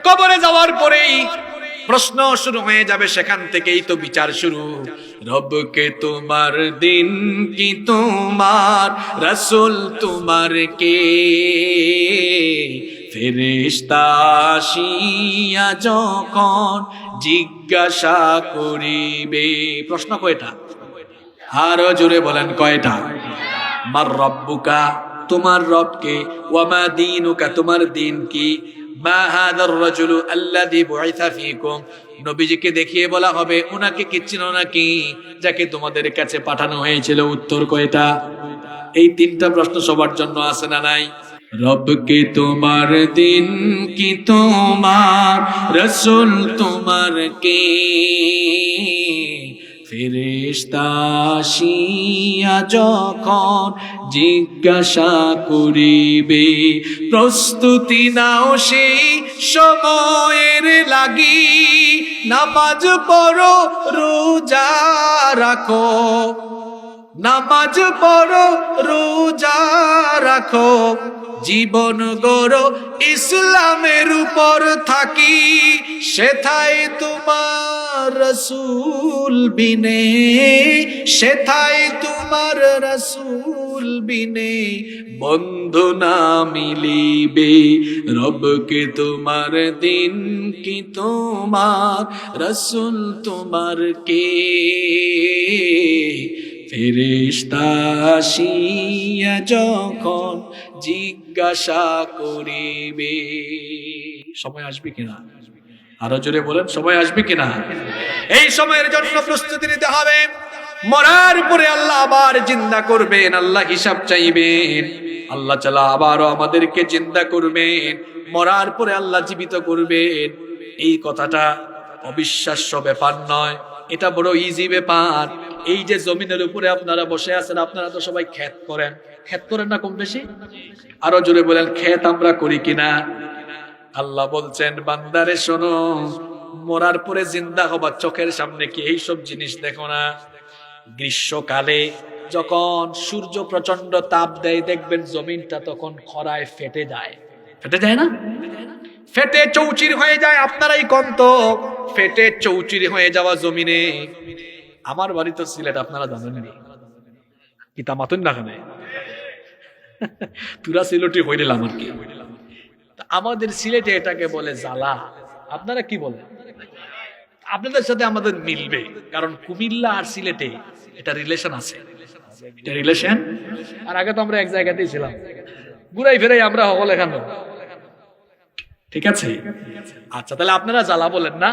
কবরে যাওয়ার পরেই প্রশ্ন শুরু হয়ে যাবে, সেখান থেকেই তো বিচার শুরু। রবকে তোমার, দিন কি তোমার, রাসূল তোমার কে? ফেরেশতা আসিয়া যখন জিজ্ঞাসা করিবে। প্রশ্ন কয়টা? আরো জোরে বলেন কয়টা? মার রব্বুকা, তোমার রব কে? ওয়ামা দীনুকা, তোমার দিন কি? মা হাদার রাজুলু আল্লাযী বুইসা ফীকুম, নবীজিকে দেখিয়ে বলা হবে উনাকে কি চিনো নাকি, যাকে তোমাদের কাছে পাঠানো হয়েছিল? উত্তর কয়টা? এই তিনটা প্রশ্ন সবার জন্য আছে না নাই? রবকে তোমার, দিন কি তোমার, রাসূল তোমার কে? ফেরেশতা আসিয়া যখন জিজ্ঞাসা করিবে, প্রস্তুতি নাও সেই সময়ের লাগি, নামাজ পড়ো রোজা রাখো, নামাজ পড়ো রোজা রাখো, জীবন গড়ো ইসলামের উপর থাকি, সেথায় তোমার রাসূল বিনে, সেথায় তোমার রাসূল বিনে বন্ধু না মিলিবে। রবকে তোমার, দিন কি তোমার, রাসূল তোমার কে? ফেরেশতা আসিয়া যখন জিজ্ঞাসা করিবে। সময় আসবে কিনা? আরো জোরে বলেন, সময় আসবে কিনা? এই সময়ের জন্য প্রস্তুতি নিতে হবে। মরার পরে আল্লাহ আবার জিন্দা করবেন, আল্লাহ হিসাব চাইবেন, আল্লাহ তাআলা আবারও আমাদেরকে জিন্দা করবেন, মরার পরে আল্লাহ জীবিত করবেন। এই কথাটা অবিশ্বাস্য ব্যাপার নয়, এটা বড় ইজি ব্যাপার। এই যে জমিনের উপরে আপনারা বসে আছেন, আপনারা তো সবাই ক্ষেত করেন, ক্ষেত করেন না কম বেশি? আরো জোরে বলেন, ক্ষেত আমরা করি কিনা? আল্লাহ বলছেন বান্দারে শোনো, মরার পরে জিন্দা হবা, চোখের সামনে কি এইসব জিনিস দেখো না? গ্রীষ্মকালে যখন সূর্য প্রচন্ড তাপ দেয়, দেখবেন জমিনটা তখন খরায় ফেটে যায়, ফেটে যায় না? ফেটে চৌচির হয়ে যায়। আপনারাই কন্ত, ফেটে চৌচির হয়ে যাওয়া জমিনে। আমার বাড়ি তো সিলেট, আপনারা জানেননি, কি তামাতুন না খানে তুরা সিলেটি হইলাম আর কি। আমাদের সিলেটে এটাকে বলে জ্বালা, আপনারা কি বলেন? আপনাদের সাথে আমাদের মিলবে, কারণ কুমিল্লা আর সিলেটে এটা রিলেশন আছে, এটা রিলেশন। আর আগে তো আমরা এক জায়গাতেই ছিলাম, ঘুরাই ফেরাই আমরা হল এখানে, ঠিক আছে? আচ্ছা, তাহলে আপনারা জ্বালা বলেন না?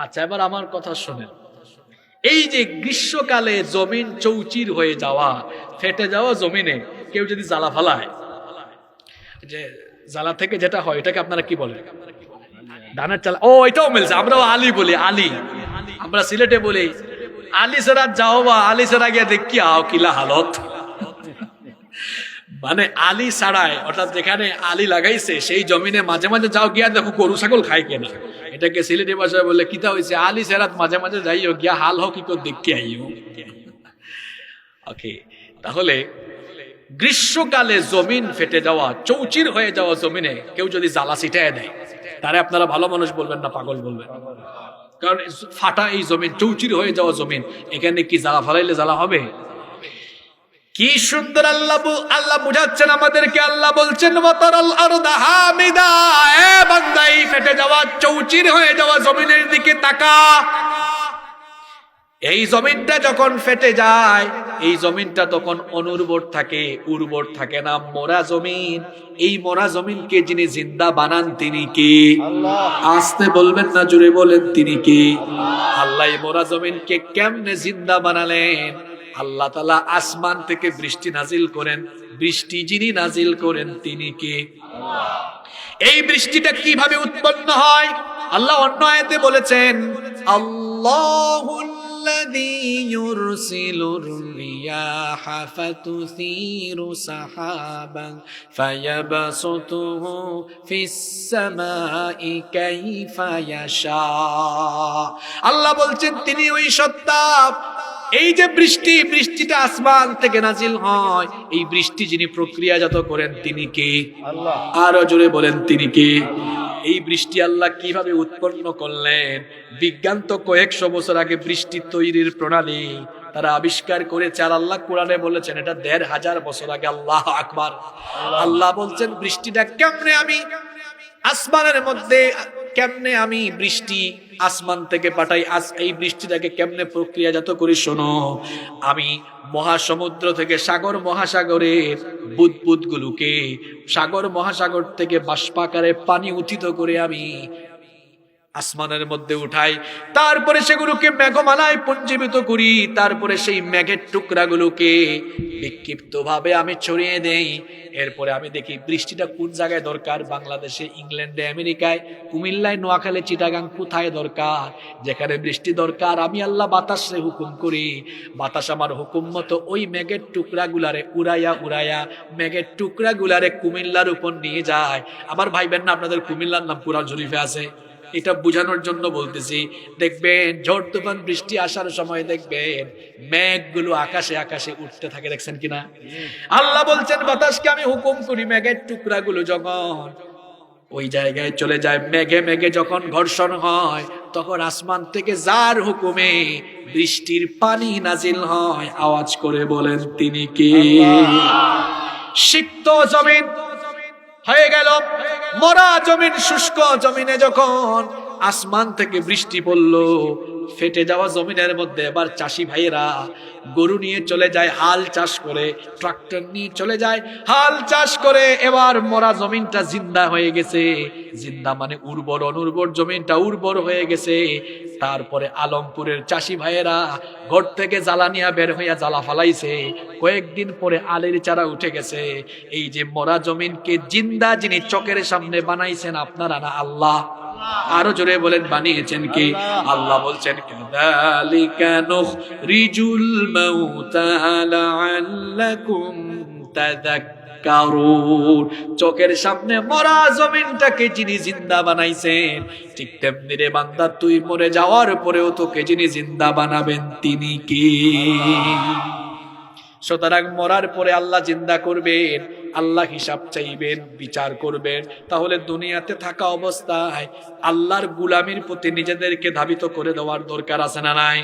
আচ্ছা, এবার আমার কথা শোনেন। এই যে গ্রীষ্মকালে জমিন চৌচির হয়ে যাওয়া, ফেটে যাওয়া জমিনে কেউ যদি জ্বালা ফালায়, যে জ্বালা থেকে যেটা হয় এটাকে আপনারা কি বলেন? ধানের চালা। ও, এটাও মিলছে, আমরাও আলি বলি, আলি। আমরা সিলেটে বলি আলি সেরা যাও, বা আলি সেরা গিয়ে দেখি আও কিলা হালত। মানে আলি ছাড়ায়, অর্থাৎ যেখানে আলি লাগাইছে সেই জমিনে মাঝে মাঝে যাও গিয়া দেখো গরু ছাগল খায় কেনা। এটাকে সিলেটি ভাষায় বলে কিতা হয়েছে, আলি সেরাত মাঝে মাঝে যাইও গিয়া হাল হোক কি দেখি আইও। ওকে, তাহলে গ্রীষ্মকালে জমিন ফেটে যাওয়া, চৌচির হয়ে যাওয়া জমিনে কেউ যদি জ্বালা ছিটায় দেয়, তারে আপনারা ভালো মানুষ বলবেন না পাগল বলবেন? কারণ ফাটা এই জমিন, চৌচির হয়ে যাওয়া জমিন, এখানে কি জ্বালা ফালাইলে জ্বালা হবে? কি সুন্দর আল্লাহ বুঝাচ্ছেন আমাদেরকে। আল্লাহ বলছেন ওয়াতারাল আরদা হামিদা, এ বান্দা, এই ফেটে যাওয়া চৌচির হয়ে যাওয়া জমিনের দিকে তাকা। এই জমিনটা যখন ফেটে যায়, এই জমিনটা তখন অনুর্বর থাকে, উর্বর থাকে না, মরা জমিন। এই মরা জমিনকে যিনি জিন্দা বানান তিনি কে? আল্লাহ। আসতে বলবেন না, জোরে বলেন তিনি কে? আল্লাহ। এই মরা জমিনকে কেমনে জিন্দা বানালেন? আল্লাহ তাআলা আসমান থেকে বৃষ্টি নাজিল করেন, বৃষ্টি যিনি নাজিল করেন তিনি কে? আল্লাহ। এই বৃষ্টিটা কিভাবে উৎপন্ন হয়? আল্লাহ অন্য আয়াতে বলেছেন, আল্লাহুল الذي يرسل الرياح فتثير سحابا فيبسطه في السماء كيف يشاء। আল্লাহ বলছেন তিনি ওই সত্তা এই যে বৃষ্টি, বৃষ্টিটা আসমান থেকে নাজিল হয়, এই বৃষ্টি যিনি প্রক্রিয়াজাত করেন তিনি কে? আল্লাহ। আরো জোরে বলেন তিনি কে? এই বৃষ্টি আল্লাহ কিভাবে উৎপন্ন করলেন? বিজ্ঞান তো কয়েকশো বছর আগে বৃষ্টি তৈরির প্রণালী তারা আবিষ্কার করেছে, আর আল্লাহ কোরআনে বলেছেন এটা ১৫০০ বছর আগে। আল্লাহ আকবার। আল্লাহ বলছেন বৃষ্টিটা কেমনে আমি আসমানের মধ্যে, কেমনে আমি বৃষ্টি আসমান থেকে পাঠাই, এই বৃষ্টিটাকে কেমনে প্রক্রিয়াজাত করি শোনো। আমি মহাসমুদ্র থেকে সাগর মহাসাগরের বুদবুদ গুলোকে সাগর মহাসাগর থেকে বাষ্পাকারে পানি উত্থিত করে আমি আসমানের মধ্যে উঠাই, তারপরে সেগুলোকে মেঘমালায় পুঞ্জীবিত করি, তারপরে সেই মেঘের টুকরাগুলোকে বিক্ষিপ্ত ভাবে আমি ছড়িয়ে দেই। এরপরে আমি দেখি বৃষ্টিটা কোন জায়গায় দরকার, বাংলাদেশে, ইংল্যান্ডে, আমেরিকায়, কুমিল্লায়, নোয়াখালী, চিটাগাং, কোথায় দরকার, যেখানে বৃষ্টি দরকার আমি আল্লাহ বাতাসে হুকুম করি, বাতাস আমার হুকুম মতো ওই মেঘের টুকরাগুলারে উড়াইয়া উড়াইয়া মেঘের টুকরাগুলারে কুমিল্লার উপর নিয়ে যায়। আমার ভাইবেন না আপনাদের কুমিল্লার নাম কোরআন শরীফে আছে, এটা বোঝানোর জন্য বলতেছি। দেখবেন ঝড় তুফান বৃষ্টি আসার সময় দেখবেন মেঘগুলো আকাশে আকাশে উঠতে থাকে, দেখছেন কিনা? আল্লাহ বলছেন বাতাসকে আমি হুকুম করি, মেঘের টুকরাগুলো যখন ওই জায়গায় চলে যায়, মেঘে মেঘে যখন ঘর্ষণ হয়, তখন আসমান থেকে যার হুকুমে বৃষ্টির পানি নাজিল হয়, আওয়াজ করে বলেন তিনি কে? সিক্ত জমিন হয়ে গেল, মরা জমিন, শুষ্ক জমিনে যখন আসমান থেকে বৃষ্টি পড়লো, ফেটে যাওয়া জমিনের মধ্যে এবার চাষি ভাইয়েরা গরু নিয়ে চলে যায় হাল চাষ করে, ট্রাক্টর নিয়ে চলে যায় হাল চাষ করে। এবার মরা জমিনটা জিন্দা হয়ে গেছে, জিন্দা মানে উর্বর, অনুর্বর জমিনটা উর্বর হয়ে গেছে। তারপরে আলমপুরের চাষি ভাইয়েরা ঘর থেকে জ্বালা নিয়ে বের হইয়া জ্বালা ফালাইছে, কয়েকদিন পরে আলের চারা উঠে গেছে। এই যে মরা জমিনকে জিন্দা যিনি চোখের সামনে বানাইছেন আপনারা না আল্লাহ? আরো জোরে বলেন বানিয়েছেন কি? আল্লাহ বলছেন কাযালিকা নুখরিজুল মাউতা লাআল্লাকুম তাযাক্কারুন। চোখের সামনে মরা জমিনটাকে যিনি জিন্দা বানাইছেন, ঠিক তেমনি রে বান্দা তুই মরে যাওয়ার পরেও তোকে যিনি জিন্দা বানাবেন তিনি কে? সুতরাং মরার পরে আল্লাহ জিন্দা করবেন, আল্লাহ হিসাব চাইবেন, বিচার করবেন। তাহলে দুনিয়াতে থাকা অবস্থায় আল্লাহর গুলামির প্রতি নিজেদেরকে ধাবিত করে দেওয়ার দরকার আছে না নাই?